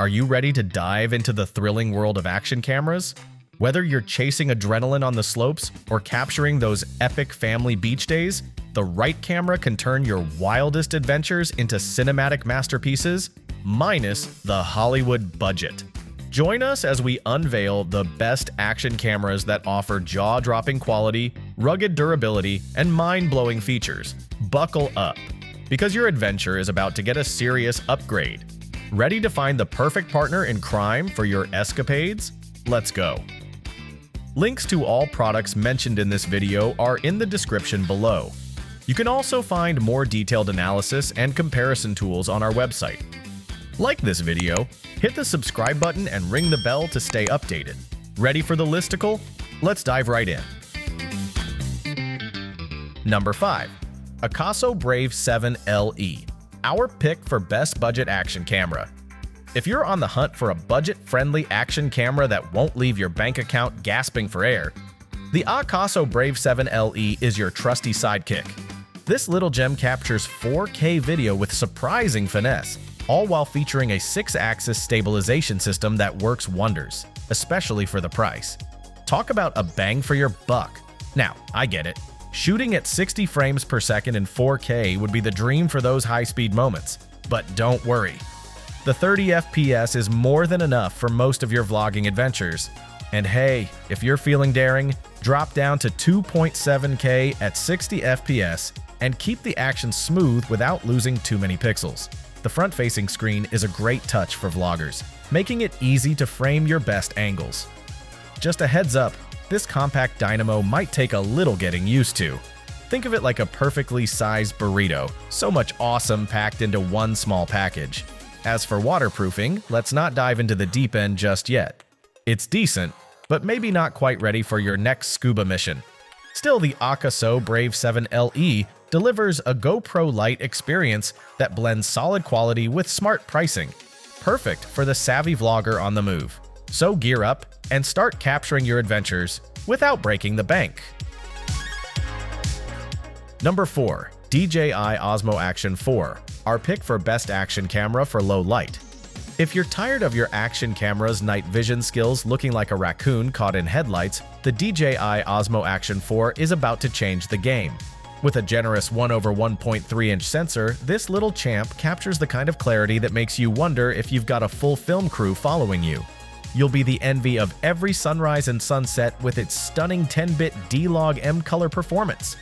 Are you ready to dive into the thrilling world of action cameras? Whether you're chasing adrenaline on the slopes or capturing those epic family beach days, the right camera can turn your wildest adventures into cinematic masterpieces, minus the Hollywood budget. Join us as we unveil the best action cameras that offer jaw-dropping quality, rugged durability, and mind-blowing features. Buckle up, because your adventure is about to get a serious upgrade. Ready to find the perfect partner in crime for your escapades? Let's go! Links to all products mentioned in this video are in the description below. You can also find more detailed analysis and comparison tools on our website. Like this video, hit the subscribe button and ring the bell to stay updated. Ready for the listicle? Let's dive right in. Number 5. Akaso Brave 7 LE, our pick for best budget action camera. If you're on the hunt for a budget-friendly action camera that won't leave your bank account gasping for air, the Akaso Brave 7 LE is your trusty sidekick. This little gem captures 4K video with surprising finesse, all while featuring a 6-axis stabilization system that works wonders, especially for the price. Talk about a bang for your buck. Now, I get it. Shooting at 60 frames per second in 4K would be the dream for those high-speed moments. But don't worry. The 30 FPS is more than enough for most of your vlogging adventures. And hey, if you're feeling daring, drop down to 2.7K at 60 FPS and keep the action smooth without losing too many pixels. The front-facing screen is a great touch for vloggers, making it easy to frame your best angles. Just a heads up, this compact dynamo might take a little getting used to. Think of it like a perfectly sized burrito, so much awesome packed into one small package. As for waterproofing, let's not dive into the deep end just yet. It's decent, but maybe not quite ready for your next scuba mission. Still, the Akaso Brave 7 LE delivers a GoPro-like experience that blends solid quality with smart pricing, perfect for the savvy vlogger on the move. So gear up and start capturing your adventures without breaking the bank. Number 4. DJI Osmo Action 4, our pick for best action camera for low light. If you're tired of your action camera's night vision skills looking like a raccoon caught in headlights, the DJI Osmo Action 4 is about to change the game. With a generous 1/1.3-inch sensor, this little champ captures the kind of clarity that makes you wonder if you've got a full film crew following you. You'll be the envy of every sunrise and sunset with its stunning 10-bit D-Log M color performance.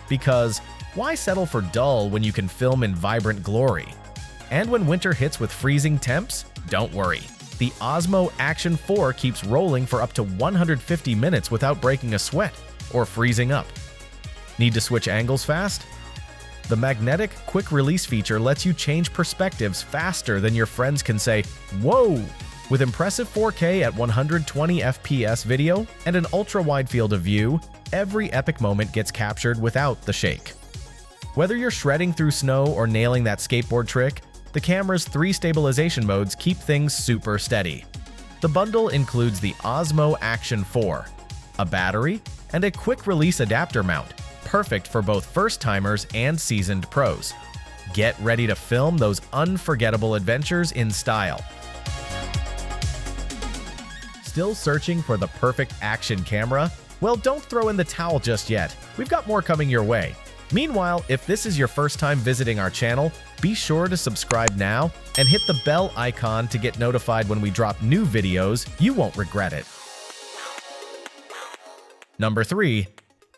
Because why settle for dull when you can film in vibrant glory? And when winter hits with freezing temps? Don't worry. The Osmo Action 4 keeps rolling for up to 150 minutes without breaking a sweat or freezing up. Need to switch angles fast? The magnetic quick release feature lets you change perspectives faster than your friends can say, "Whoa!" With impressive 4K at 120 FPS video and an ultra-wide field of view, every epic moment gets captured without the shake. Whether you're shredding through snow or nailing that skateboard trick, the camera's 3 stabilization modes keep things super steady. The bundle includes the Osmo Action 4, a battery, and a quick-release adapter mount, perfect for both first-timers and seasoned pros. Get ready to film those unforgettable adventures in style. Still searching for the perfect action camera? Well, don't throw in the towel just yet. We've got more coming your way. Meanwhile, if this is your first time visiting our channel, be sure to subscribe now and hit the bell icon to get notified when we drop new videos. You won't regret it. Number 3.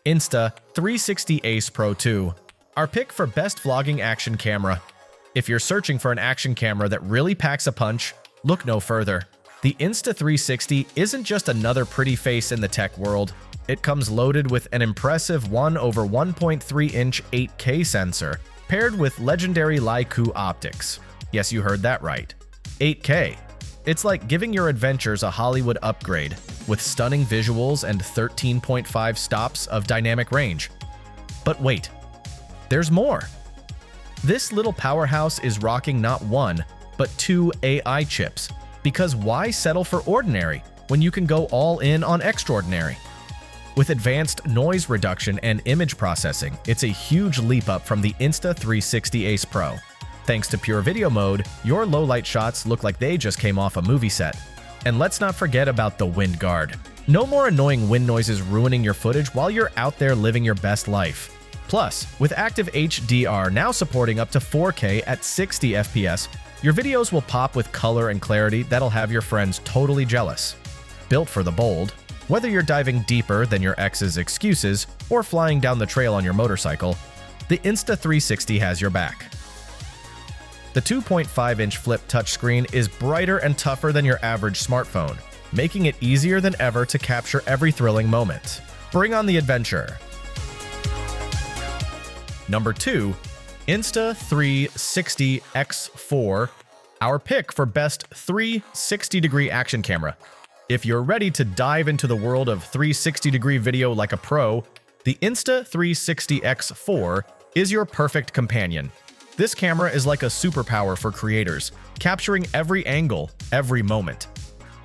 Insta360 Ace Pro 2, our pick for best vlogging action camera. If you're searching for an action camera that really packs a punch, look no further. The Insta360 isn't just another pretty face in the tech world. It comes loaded with an impressive 1/1.3-inch 8K sensor, paired with legendary Leica optics. Yes, you heard that right. 8K. It's like giving your adventures a Hollywood upgrade, with stunning visuals and 13.5 stops of dynamic range. But wait, there's more. This little powerhouse is rocking not 1, but 2 AI chips. Because why settle for ordinary when you can go all in on extraordinary? With advanced noise reduction and image processing, it's a huge leap up from the Insta360 Ace Pro. Thanks to pure video mode, your low-light shots look like they just came off a movie set. And let's not forget about the wind guard. No more annoying wind noises ruining your footage while you're out there living your best life. Plus, with active HDR now supporting up to 4K at 60 FPS, your videos will pop with color and clarity that'll have your friends totally jealous. Built for the bold, whether you're diving deeper than your ex's excuses or flying down the trail on your motorcycle, the Insta360 has your back. The 2.5-inch flip touchscreen is brighter and tougher than your average smartphone, making it easier than ever to capture every thrilling moment. Bring on the adventure! Number 2. Insta360 X4, our pick for best 360-degree action camera. If you're ready to dive into the world of 360-degree video like a pro, the Insta360 X4 is your perfect companion. This camera is like a superpower for creators, capturing every angle, every moment.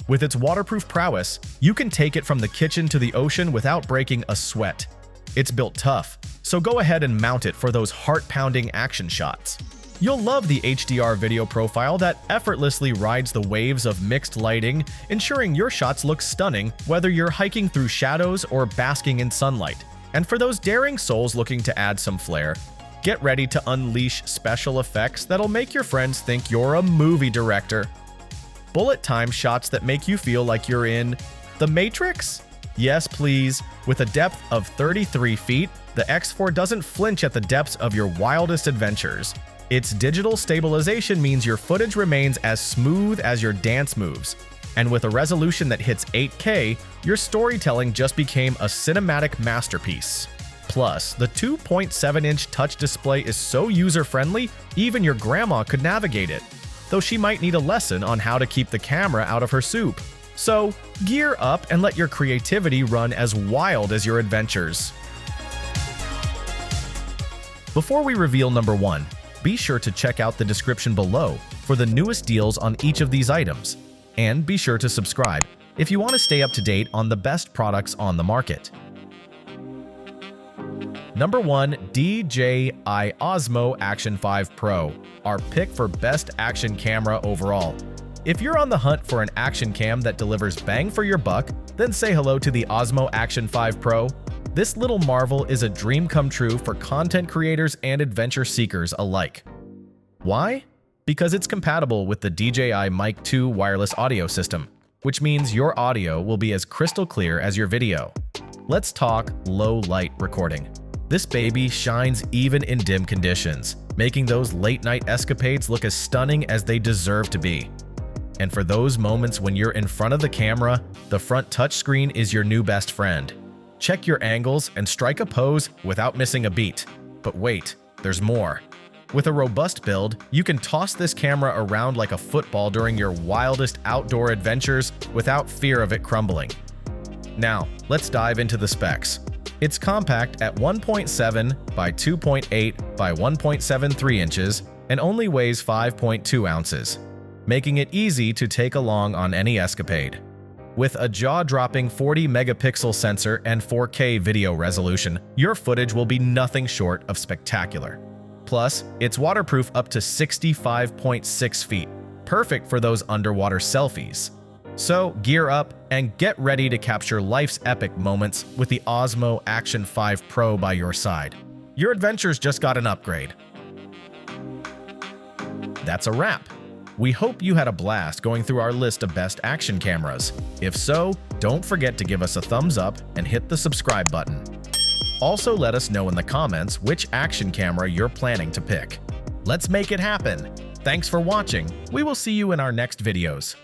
With its waterproof prowess, you can take it from the kitchen to the ocean without breaking a sweat. It's built tough, so go ahead and mount it for those heart-pounding action shots. You'll love the HDR video profile that effortlessly rides the waves of mixed lighting, ensuring your shots look stunning whether you're hiking through shadows or basking in sunlight. And for those daring souls looking to add some flair, get ready to unleash special effects that'll make your friends think you're a movie director. Bullet time shots that make you feel like you're in The Matrix? Yes, please. With a depth of 33 feet, the X4 doesn't flinch at the depths of your wildest adventures. Its digital stabilization means your footage remains as smooth as your dance moves. And with a resolution that hits 8K, your storytelling just became a cinematic masterpiece. Plus, the 2.7-inch touch display is so user-friendly, even your grandma could navigate it, though she might need a lesson on how to keep the camera out of her soup. So, gear up and let your creativity run as wild as your adventures. Before we reveal number 1, be sure to check out the description below for the newest deals on each of these items. And be sure to subscribe if you want to stay up to date on the best products on the market. Number 1. DJI Osmo Action 5 Pro, our pick for best action camera overall. If you're on the hunt for an action cam that delivers bang for your buck, then say hello to the Osmo Action 5 Pro. This little marvel is a dream come true for content creators and adventure seekers alike. Why? Because it's compatible with the DJI Mic 2 wireless audio system, which means your audio will be as crystal clear as your video. Let's talk low-light recording. This baby shines even in dim conditions, making those late-night escapades look as stunning as they deserve to be. And for those moments when you're in front of the camera, the front touchscreen is your new best friend. Check your angles and strike a pose without missing a beat. But wait, there's more. With a robust build, you can toss this camera around like a football during your wildest outdoor adventures without fear of it crumbling. Now, let's dive into the specs. It's compact at 1.7 by 2.8 by 1.73 inches and only weighs 5.2 ounces, making it easy to take along on any escapade. With a jaw-dropping 40-megapixel sensor and 4K video resolution, your footage will be nothing short of spectacular. Plus, it's waterproof up to 65.6 feet, perfect for those underwater selfies. So gear up and get ready to capture life's epic moments with the Osmo Action 5 Pro by your side. Your adventures just got an upgrade. That's a wrap. We hope you had a blast going through our list of best action cameras. If so, don't forget to give us a thumbs up and hit the subscribe button. Also, let us know in the comments which action camera you're planning to pick. Let's make it happen. Thanks for watching. We will see you in our next videos.